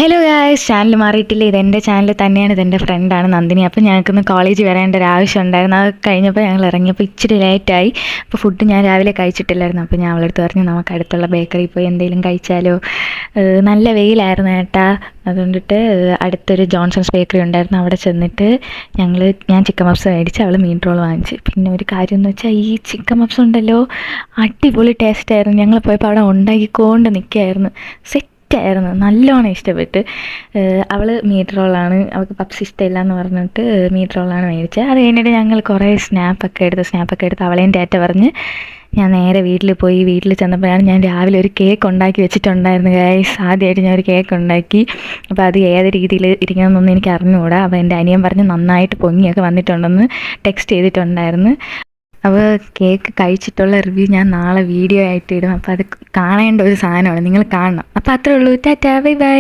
Hello guys, channel മാറിയിട്ടില്ല. ഇതെൻ്റെ channel തന്നെയാണ്. ഇതെൻ്റെ ഫ്രണ്ടാണ് നന്ദിനി. അപ്പോൾ ഞങ്ങൾക്കൊന്ന് കോളേജിൽ വരേണ്ട ഒരു ആവശ്യം ഉണ്ടായിരുന്നു. അത് കഴിഞ്ഞപ്പോൾ ഞങ്ങൾ ഇറങ്ങിയപ്പോൾ ഇച്ചിരി ലേറ്റായി. അപ്പോൾ ഫുഡ് ഞാൻ രാവിലെ കഴിച്ചിട്ടില്ലായിരുന്നു. അപ്പോൾ ഞാൻ അവളടുത്ത് പറഞ്ഞു നമുക്ക് അടുത്തുള്ള ബേക്കറിയിൽ പോയി എന്തെങ്കിലും കഴിച്ചാലോ. നല്ല വെയിലായിരുന്നു കേട്ടാ. അതുകൊണ്ടിട്ട് അടുത്തൊരു ജോൺസൺസ് ബേക്കറി ഉണ്ടായിരുന്നു. അവിടെ ചെന്നിട്ട് ഞാൻ ചിക്കൻ പപ്സ് മേടിച്ച്, അവൾ മീൻ റോൾ വാങ്ങിച്ച്. പിന്നെ ഒരു കാര്യം എന്ന് വെച്ചാൽ ഈ ചിക്കൻ പപ്സ് ഉണ്ടല്ലോ, അടിപൊളി ടേസ്റ്റായിരുന്നു. ഞങ്ങൾ പോയപ്പോൾ അവിടെ ഉണ്ടാക്കിക്കൊണ്ട് നിൽക്കുകയായിരുന്നു. ആയിരുന്നു, നല്ലോണം ഇഷ്ടപ്പെട്ട്. അവൾ മീറ്റ് റോളാണ്, അവൾക്ക് പപ്സ് ഇഷ്ടമില്ല എന്ന് പറഞ്ഞിട്ട് മീറ്റ് റോളാണ് മേടിച്ചത്. അത് കഴിഞ്ഞിട്ട് ഞങ്ങൾ കുറേ സ്നാപ്പൊക്കെ എടുത്ത് അവളെയും ഡേറ്റ പറഞ്ഞ് ഞാൻ നേരെ വീട്ടിൽ പോയി. വീട്ടിൽ ചെന്നപ്പോഴാണ് ഞാൻ രാവിലെ ഒരു കേക്ക് ഉണ്ടാക്കി വെച്ചിട്ടുണ്ടായിരുന്നു ഗൈസ്. ആദ്യമായിട്ട് ഞാൻ ഒരു കേക്ക് ഉണ്ടാക്കി. അപ്പോൾ അത് ഏത് രീതിയിൽ ഇരിക്കണമെന്നൊന്നും എനിക്ക് അറിഞ്ഞുകൂടാ. അപ്പോൾ എൻ്റെ അനിയൻ പറഞ്ഞ് നന്നായിട്ട് പൊങ്ങിയൊക്കെ വന്നിട്ടുണ്ടെന്ന് ടെക്സ്റ്റ് ചെയ്തിട്ടുണ്ടായിരുന്നു. അപ്പോൾ കേക്ക് കഴിച്ചിട്ടുള്ള റിവ്യൂ ഞാൻ നാളെ വീഡിയോ ആയിട്ട് ഇടും. അപ്പോൾ അത് കാണേണ്ട ഒരു സാധനമാണ്, നിങ്ങൾ കാണണം. അപ്പോൾ അത്രേ ഉള്ളൂ. Tata, bye bye.